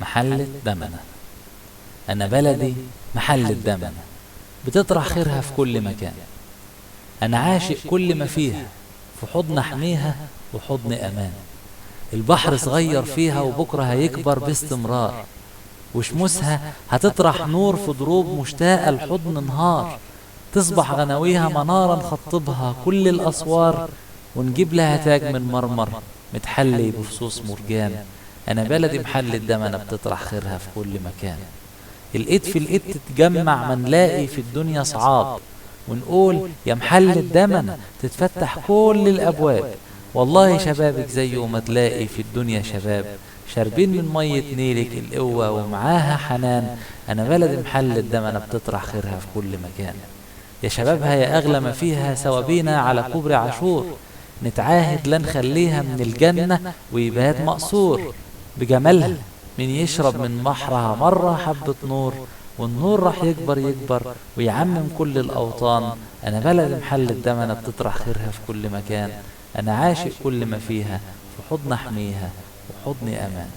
محلة دمنة. أنا بلدي محلة دمنة، بتطرح خيرها في كل مكان. أنا عاشق كل ما فيها، في حضن أحميها وحضن أمان. البحر صغير فيها وبكرة هيكبر باستمرار، وشموسها هتطرح نور في دروب مشتاقة لحضن نهار. تصبح غناويها منارا نخطبها كل الأسوار، ونجيب لها تاج من مرمر متحلي بفصوص مرجان. أنا بلدي محل الدمنة، بتطرح خيرها في كل مكان. الإيد في الإيد تتجمع، ما نلاقي في الدنيا صعاب، ونقول يا محل الدمنة تتفتح كل الأبواب. والله شبابك زيه ما تلاقي في الدنيا شباب، شاربين من مية نيلك القوة ومعاها حنان. أنا بلدي محل الدمنة، بتطرح خيرها في كل مكان. يا شبابها يا أغلى ما فيها، سوابينا على كوبري عاشور، نتعاهد لا نخليها من الجنة ويبات مقصور. بجمالها من يشرب من بحرها مرة حبة نور، والنور راح يكبر يكبر ويعمم كل الأوطان. أنا بلد محل الدمنة، بتطرح خيرها في كل مكان. أنا عاشق كل ما فيها، في حضن أحميها وحضن أمان.